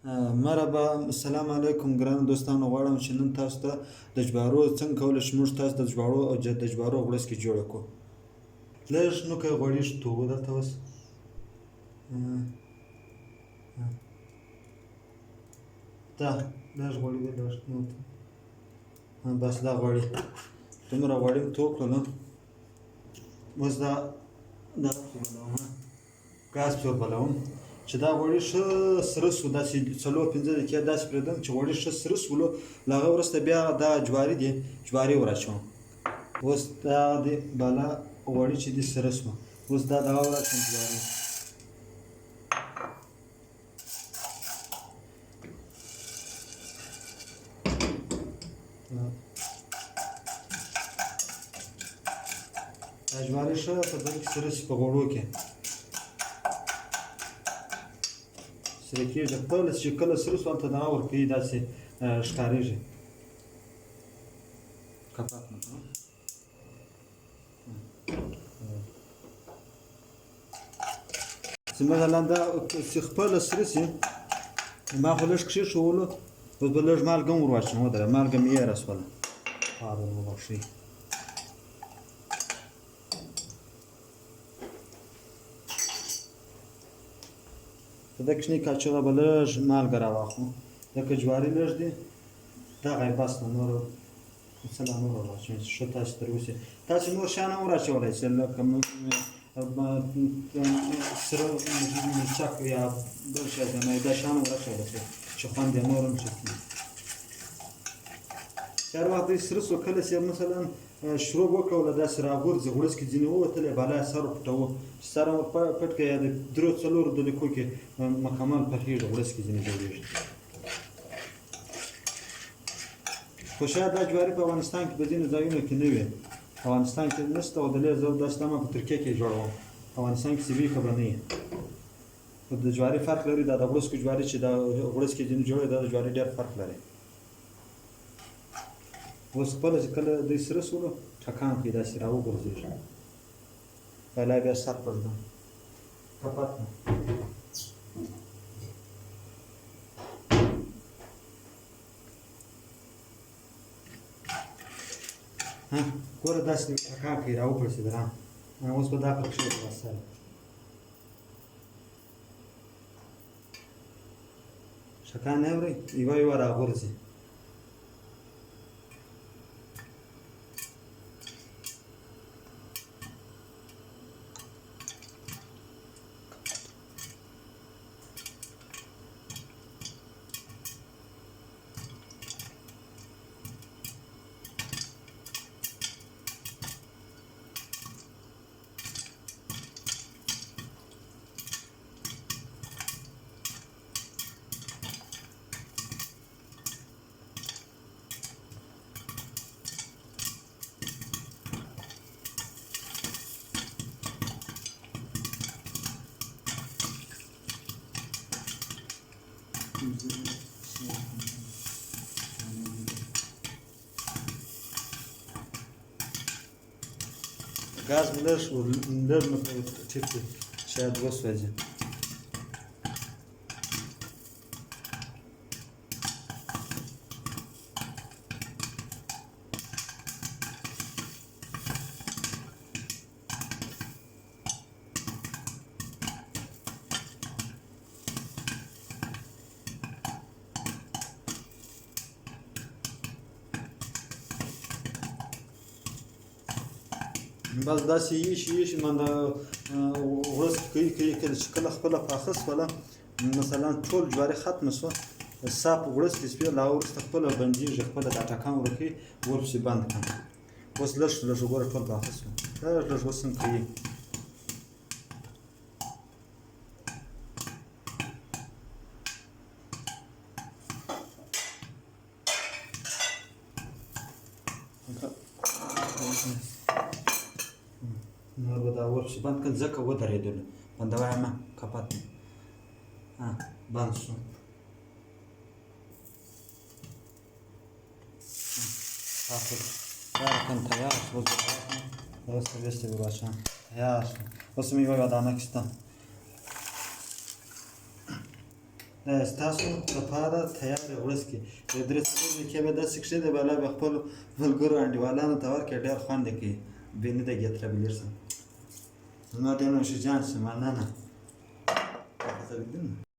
مرحبا السلام علیکم ګرانو دوستانو غواړم چې نن تاسو ته د جبارو څنګه کولی شو موږ تاسو د جبارو او د جبارو غوړسکي جوړه کړو لږ نوکه غوړي شتو دلته اوس دا لږ غوړي دی لږ نو بس دا غوړي دومره غوړي مې تو کړلو اوس دا ګاز پرې بلوم چې دا غوړي ښه سره سو داسې 4-5 دقیقې داسې پرېږدم چې غوړي ښه سره سولو له هغه وروسته بیا دا جواري دي جواري ور اچوم اوس دا د بالا غوړي چې دي سره سو اوس دا دغه ور اچوم جواري دا جواري ښه په دغه کې سره سي په غوړو کې سره کېږي خپل چې کله سره سو هلته دغه ورکوي داسې ښکارېږي کپات نه چې مثلا دا چې خپله سره سي ما خو لږ کښېښولو اوس به لږ مالګه هم ور واچوم ودرېږه مالګه مې هېره شوله وبخښئ په دې کوچنۍ کاچوغه به لږ مالګه راواخلو ځکه جواري لږ دي دغه یې بس نه نور څه لا نور ور واچوم ښه تاسې تر اوسه تاسې نور شیان هم ور اچولی شئ لکه سره مرچک یا بل شی دا شیان هم ور اچولی شئ چې خوند یې نور هم ښه کړي چې هر وخت دوی سره سو کله چې مثلا شروب وکوله داسې راغورځي غوړسکي ځینې ووتلی بالا یې سر ورپټوه چې سر هم پټ کړه یا د 3-4 دقیقو کې مکمل پخېږي غوړسکي ځینې جوړېږي خو شاید دا جواري په افغانستان کې په ځینو ځایونو کې نه وي افغانستان کې نشته او دلې زه داسې ما په ترکیه کې جوړوم افغانستان کې سوي که به نه وي خو د جواري فرق لري دا د غوړسکو جواري چې دا غوړسکي ځینې جوړوي دا د جواري ډېر فرق لري اوس خپله چې کله دوی سره سولو ټکان کوي داسې راوغورځېږي بالا بیا سر پرېږدم کپات نه ګوره داسې ټکان کوي راوپړسېدل اوس به دا پر کښېږدم سره ټکان نه اورئ یوه یوه راغورځي ګاز مې لږ نه ټیټ دی شاید وسوځي بس داسې ایښي من د غوړسکي کوي چې کله خپله پاخه شوله مثلا ټول جواري ختمه شوه صاف غوړسکي شوې له هغه وروسته خپله بندېږي خپله دا ټکان ورکوي ورپسې بند کړم اوس لږ لږ وګوره ټول پاخه شوه لږ لږ اوس هم کوي نور به دا ورپسې بند کړل ځکه ودرېدلو بندوی مه کپات بند شو Яркон таяр, просто вести врача. Ясно. После меня вода на киста. دا ستاسو لپاره تیارې ورځ کې یو 3-4 دقیقې به داسې کښېږدئ بالا بیا خپلو ملګرو انډیوالانو ته ورکړئ ډېر خوند یې کوي بینی د getirebilirsin. Bunlar demek ki cansın, anladın mı?